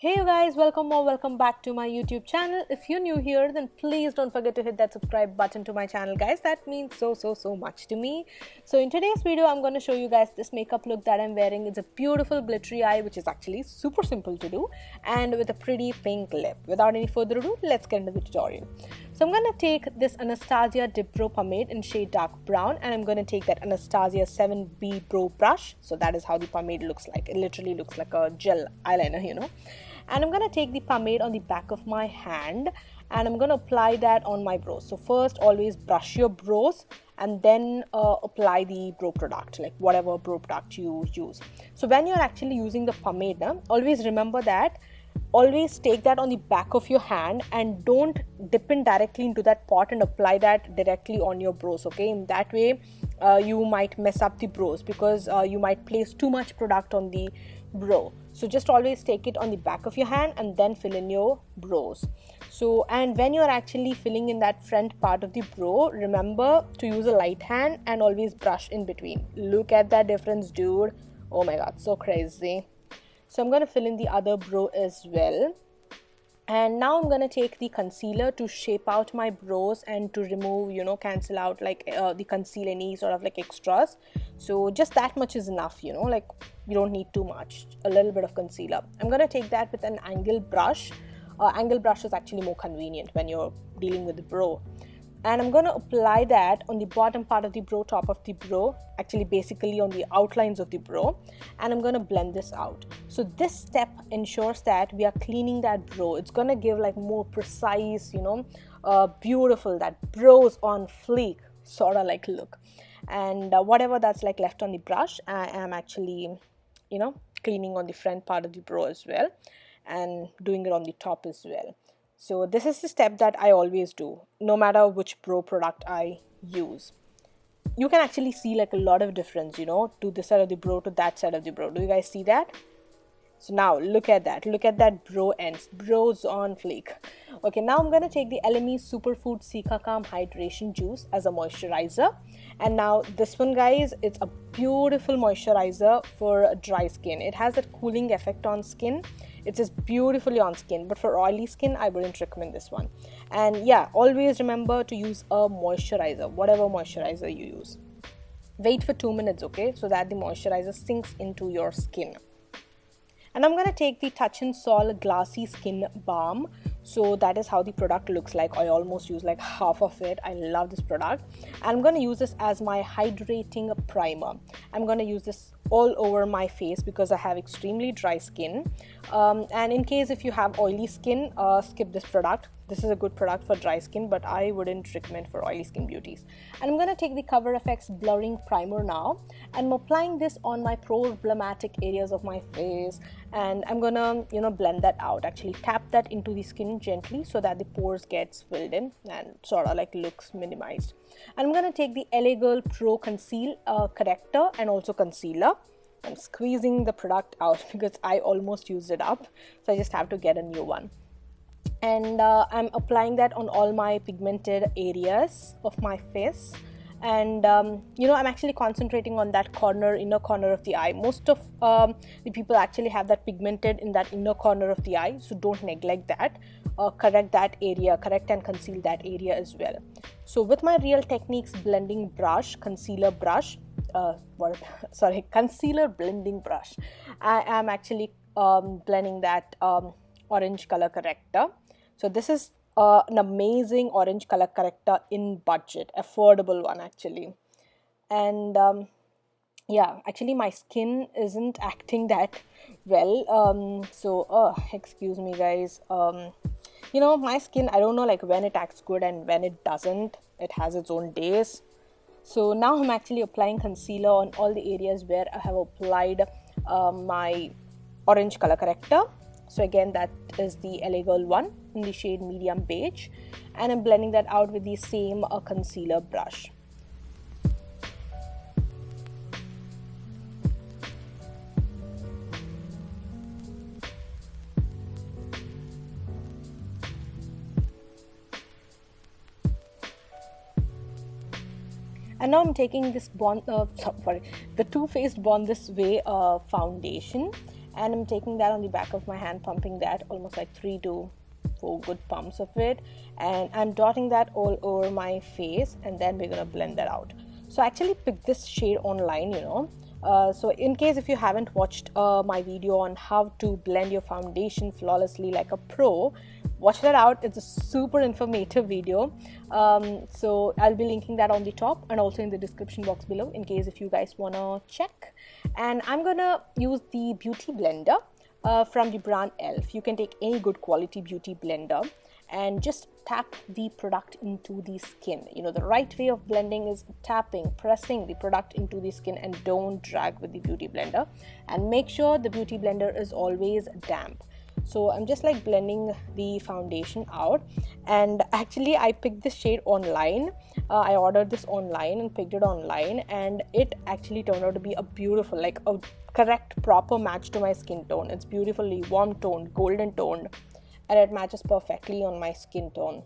Hey you guys, welcome or welcome back to my YouTube channel. If you're new here, then please don't forget to hit that subscribe button to my channel, guys. That means so much to me. So in today's video, I'm going to show you guys this makeup look that I'm wearing. It's a beautiful glittery eye, which is actually super simple to do, and with a pretty pink lip. Without any further ado, let's get into the tutorial. So I'm going to take this Anastasia Dip Brow Pomade in shade dark brown, and I'm going to take that Anastasia 7B Brow Brush. So that is how the pomade looks like. It literally looks like a gel eyeliner, you know. And I'm going to take the pomade on the back of my hand and I'm going to apply that on my brows. So first, always brush your brows and then apply the brow product, like whatever brow product you use. So when you're actually using the pomade, always remember that always take that on the back of your hand and don't dip in directly into that pot and apply that directly on your brows. Okay, in that way you might mess up the brows because you might place too much product on the brow. So just always take it on the back of your hand and then fill in your brows. So, and when you're actually filling in that front part of the brow, remember to use a light hand and always brush in between. Look at that difference, dude. Oh my god, so crazy. So I'm going to fill in the other brow as well. And now I'm going to take the concealer to shape out my brows and to remove, cancel out like the conceal any sort of like extras. So just that much is enough, like you don't need too much, a little bit of concealer. I'm going to take that with an angle brush. Angle brush is actually more convenient when you're dealing with the brow. And I'm going to apply that on the bottom part of the brow, top of the brow, actually basically on the outlines of the brow, and I'm going to blend this out. So this step ensures that we are cleaning that brow. It's going to give like more precise, beautiful, that brows on fleek sort of like look. And whatever that's like left on the brush, I am actually, cleaning on the front part of the brow as well and doing it on the top as well. So this is the step that I always do, no matter which brow product I use. You can actually see like a lot of difference, to this side of the brow to that side of the brow. Do you guys see that? So now look at that brow ends, brows on fleek. Okay, now I'm going to take the Elemis Superfood Cica Calm Hydration Juice as a moisturizer. And now this one, guys, it's a beautiful moisturizer for dry skin. It has that cooling effect on skin. It is beautifully on skin, but for oily skin, I wouldn't recommend this one. And yeah, always remember to use a moisturizer, whatever moisturizer you use. Wait for 2 minutes, okay, so that the moisturizer sinks into your skin. And I'm going to take the Touch and Sol Glassy Skin Balm. So that is how the product looks like. I almost use like half of it. I love this product. And I'm going to use this as my hydrating primer. I'm going to use this all over my face because I have extremely dry skin. And in case if you have oily skin, skip this product. This is a good product for dry skin, but I wouldn't recommend for oily skin beauties. And I'm going to take the CoverFx Blurring Primer now. And I'm applying this on my problematic areas of my face. And I'm going to, blend that out. Actually tap that into the skin gently so that the pores gets filled in and sort of like looks minimized. And I'm going to take the LA Girl Pro Conceal Corrector and also Concealer. I'm squeezing the product out because I almost used it up. So I just have to get a new one. And I'm applying that on all my pigmented areas of my face. And I'm actually concentrating on that inner corner of the eye. Most of the people actually have that pigmented in that inner corner of the eye, so don't neglect that. Correct that area, correct and conceal that area as well. So with my Real Techniques blending brush, concealer blending brush, I am actually blending that orange color corrector. So this is an amazing orange color corrector in budget, affordable one actually. And yeah, actually my skin isn't acting that well. Excuse me guys. My skin, I don't know like when it acts good and when it doesn't. It has its own days. So now I'm actually applying concealer on all the areas where I have applied my orange color corrector. So again, that is the LA Girl one in the shade medium beige, and I'm blending that out with the same concealer brush. And now I'm taking this the Too Faced Born This Way foundation, and I'm taking that on the back of my hand, pumping that almost like 3 to 4 good pumps of it, and I'm dotting that all over my face, and then we're gonna blend that out. So I actually picked this shade online, you know. So in case if you haven't watched my video on how to blend your foundation flawlessly like a pro, watch that out. It's a super informative video. So I'll be linking that on the top and also in the description box below in case if you guys wanna check. And I'm gonna use the beauty blender from the brand Elf. You can take any good quality beauty blender and just tap the product into the skin. You know, the right way of blending is tapping, pressing the product into the skin, and don't drag with the beauty blender, and make sure the beauty blender is always damp. So I'm just like blending the foundation out, and actually I picked this shade online. I ordered this online and picked it online, and it actually turned out to be a beautiful, like a correct proper match to my skin tone. It's beautifully warm toned, golden toned, and it matches perfectly on my skin tone.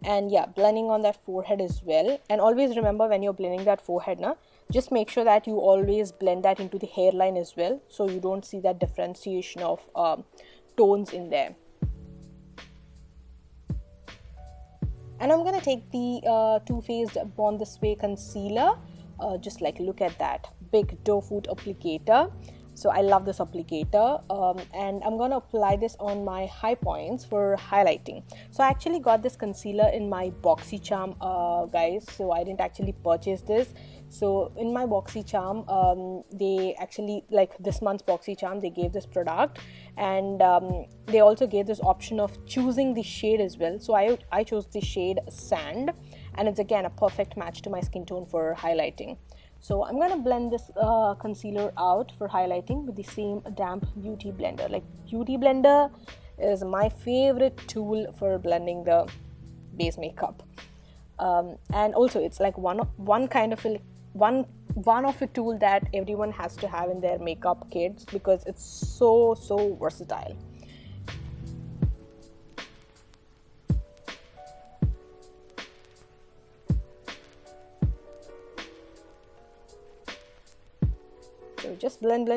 And yeah, blending on that forehead as well. And always remember, when you're blending that forehead just make sure that you always blend that into the hairline as well, so you don't see that differentiation of tones in there. And I'm gonna take the Too Faced Born This Way concealer. Just like look at that big doe foot applicator. So I love this applicator, and I'm gonna apply this on my high points for highlighting. So I actually got this concealer in my BoxyCharm, guys. So I didn't actually purchase this. So in my BoxyCharm, they actually, like this month's BoxyCharm, they gave this product, and they also gave this option of choosing the shade as well. So I chose the shade Sand, and it's again a perfect match to my skin tone for highlighting. So I'm gonna blend this concealer out for highlighting with the same damp beauty blender. Like, beauty blender is my favorite tool for blending the base makeup, and also it's like one of a tool that everyone has to have in their makeup kits because it's so versatile. So just blend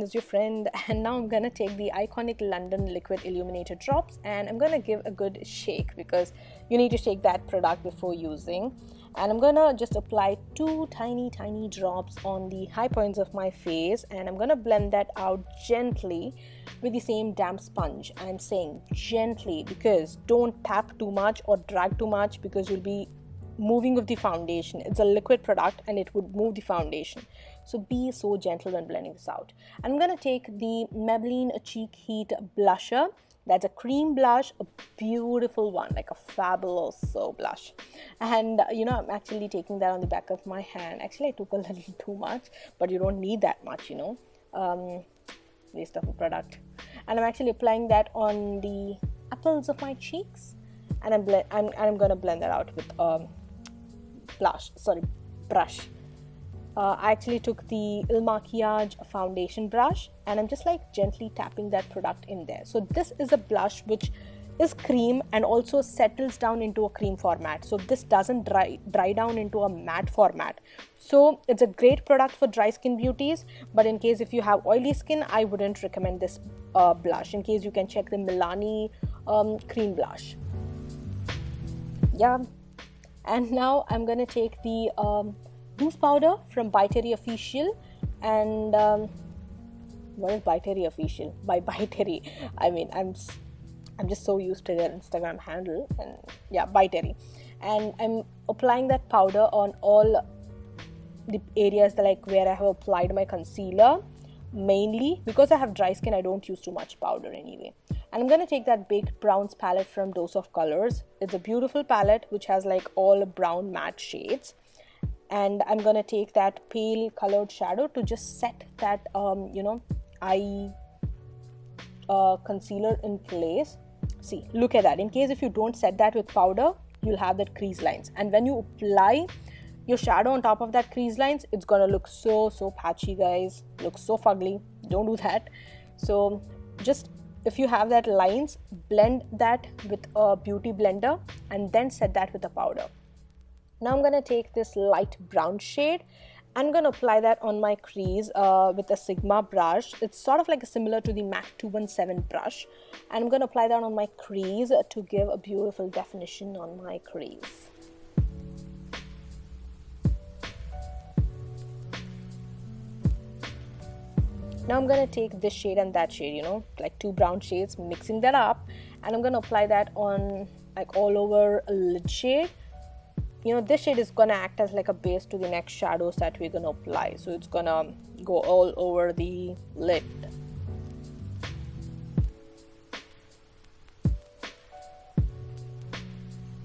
is your friend. And now I'm gonna take the iconic London liquid illuminator drops, and I'm gonna give a good shake because you need to shake that product before using. And I'm gonna just apply 2 tiny drops on the high points of my face, and I'm gonna blend that out gently with the same damp sponge. I'm saying gently because don't tap too much or drag too much, because you'll be moving of the foundation. It's a liquid product and it would move the foundation, so be so gentle when blending this out. I'm gonna take the Maybelline Cheek Heat blusher. That's a cream blush, a beautiful one, like a fabulous blush. And you know, I'm actually taking that on the back of my hand. Actually, I took a little too much, but you don't need that much, you know. Waste of a product. And I'm actually applying that on the apples of my cheeks, and I'm gonna blend that out with brush. I actually took the Il Makiage foundation brush, and I'm just like gently tapping that product in there. So this is a blush which is cream and also settles down into a cream format. So this doesn't dry down into a matte format. So it's a great product for dry skin beauties, but in case if you have oily skin, I wouldn't recommend this blush. In case, you can check the Milani cream blush. Yeah. And now I'm gonna take the loose powder from BlushbyKay Official. And what is BlushbyKay Official? By BlushbyKay, I mean, I'm just so used to their Instagram handle. And yeah, BlushbyKay. And I'm applying that powder on all the areas that, like, where I have applied my concealer. Mainly because I have dry skin, I don't use too much powder anyway. And I'm gonna take that Baked Browns palette from Dose of Colors. It's a beautiful palette which has like all brown matte shades. And I'm gonna take that pale colored shadow to just set that eye concealer in place. See, look at that. In case if you don't set that with powder, you'll have that crease lines. And when you apply your shadow on top of that crease lines, it's gonna look so patchy, guys. Looks so fugly. Don't do that. So just, if you have that lines, blend that with a beauty blender and then set that with a powder. Now I'm gonna take this light brown shade, I'm going to apply that on my crease with a Sigma brush. It's sort of like similar to the MAC 217 brush. And I'm going to apply that on my crease to give a beautiful definition on my crease. Now I'm going to take this shade and that shade, you know, like two brown shades, mixing that up. And I'm going to apply that on like all over a lid shade. You know, this shade is gonna act as like a base to the next shadows that we're gonna apply, so it's gonna go all over the lid.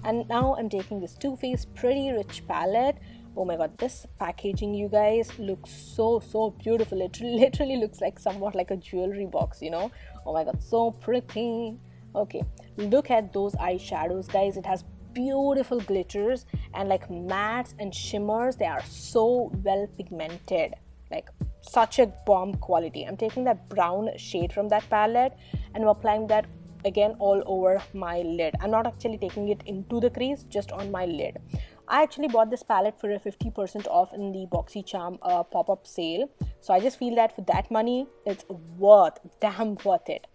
And now I'm taking this Too Faced Pretty Rich palette. Oh my god, this packaging, you guys, looks so beautiful. It literally looks like somewhat like a jewelry box, you know. Oh my god, so pretty. Okay, look at those eyeshadows, guys. It has beautiful glitters and like mattes and shimmers. They are so well pigmented, like such a bomb quality. I'm taking that brown shade from that palette and I'm applying that again all over my lid. I'm not actually taking it into the crease, just on my lid. I actually bought this palette for a 50% off in the BoxyCharm pop-up sale, so I just feel that for that money it's damn worth it.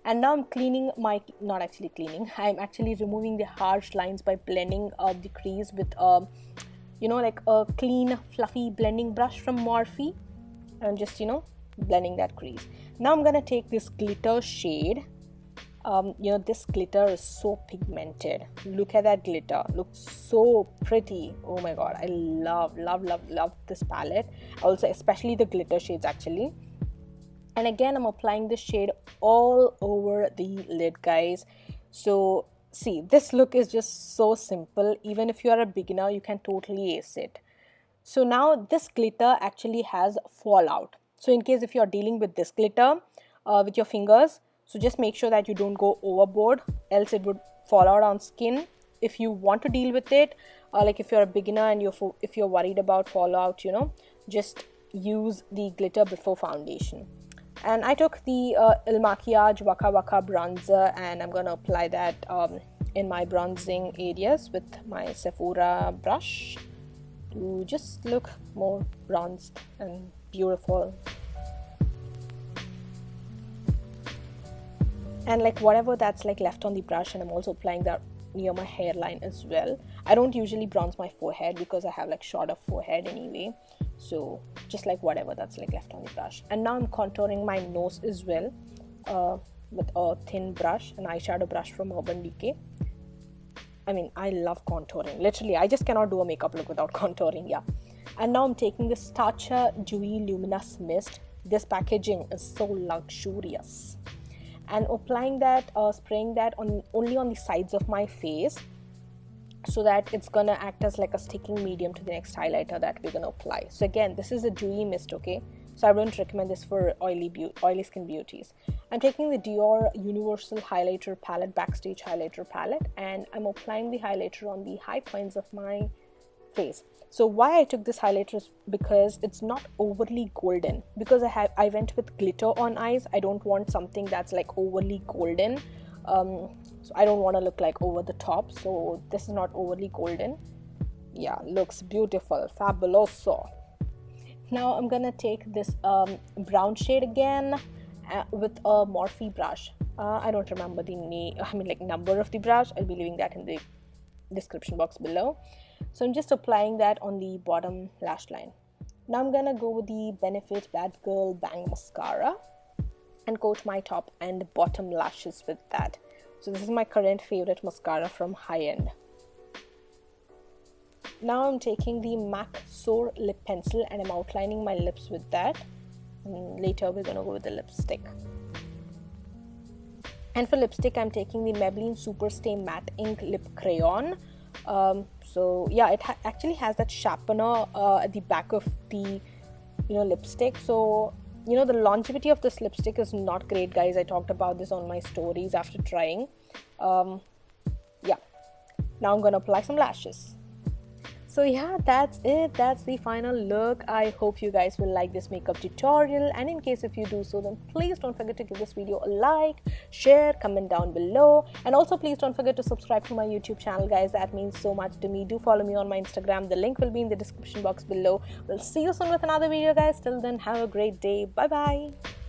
And now I'm cleaning my, not actually cleaning, I'm actually removing the harsh lines by blending the crease with you know, like a clean fluffy blending brush from Morphe. I'm just, you know, blending that crease. Now I'm gonna take this glitter shade. You know, this glitter is so pigmented. Look at that glitter, looks so pretty. Oh my god, I love this palette. Also, especially the glitter shades actually. And again, I'm applying this shade all over the lid, guys. So see, this look is just so simple. Even if you are a beginner, you can totally ace it. So now this glitter actually has fallout. So in case if you're dealing with this glitter with your fingers, so just make sure that you don't go overboard, else it would fall out on skin. If you want to deal with it, like if you're a beginner and if you're worried about fallout, you know, just use the glitter before foundation. And I took the Il Makiage Waka Waka bronzer and I'm going to apply that in my bronzing areas with my Sephora brush to just look more bronzed and beautiful. And like whatever that's like left on the brush, and I'm also applying that near my hairline as well. I don't usually bronze my forehead because I have like shorter forehead anyway. So just like whatever that's like left on the brush. And now I'm contouring my nose as well with a thin brush, an eyeshadow brush from Urban Decay. I mean, I love contouring. Literally, I just cannot do a makeup look without contouring, yeah. And now I'm taking this Tatcha Dewy Luminous Mist. This packaging is so luxurious. And applying that, spraying that only on the sides of my face, so that it's gonna act as like a sticking medium to the next highlighter that we're gonna apply. So again, this is a dewy mist, okay? So I wouldn't recommend this for oily skin beauties. I'm taking the Dior Universal Highlighter Palette, Backstage Highlighter Palette, and I'm applying the highlighter on the high points of my face. So why I took this highlighter is because it's not overly golden. Because I went with glitter on eyes, I don't want something that's like overly golden. So I don't want to look like over the top. So this is not overly golden. Yeah, looks beautiful, fabuloso. Now I'm gonna take this brown shade again with a Morphe brush. I don't remember the name, number of the brush. I'll be leaving that in the description box below. So I'm just applying that on the bottom lash line. Now I'm gonna go with the Benefit Bad Girl Bang Mascara and coat my top and bottom lashes with that. So this is my current favorite mascara from High End. Now I'm taking the MAC Soar Lip Pencil and I'm outlining my lips with that. And later we're gonna go with the lipstick. And for lipstick, I'm taking the Maybelline Superstay Matte Ink Lip Crayon. So yeah, it actually has that sharpener at the back of the lipstick. So the longevity of this lipstick is not great, guys. I talked about this on my stories after trying. Yeah, now I'm gonna apply some lashes. So yeah, that's it. That's the final look. I hope you guys will like this makeup tutorial, and in case if you do so, then please don't forget to give this video a like, share, comment down below, and also please don't forget to subscribe to my YouTube channel, guys. That means so much to me. Do follow me on my Instagram. The link will be in the description box below. We'll see you soon with another video, guys. Till then, have a great day. Bye bye.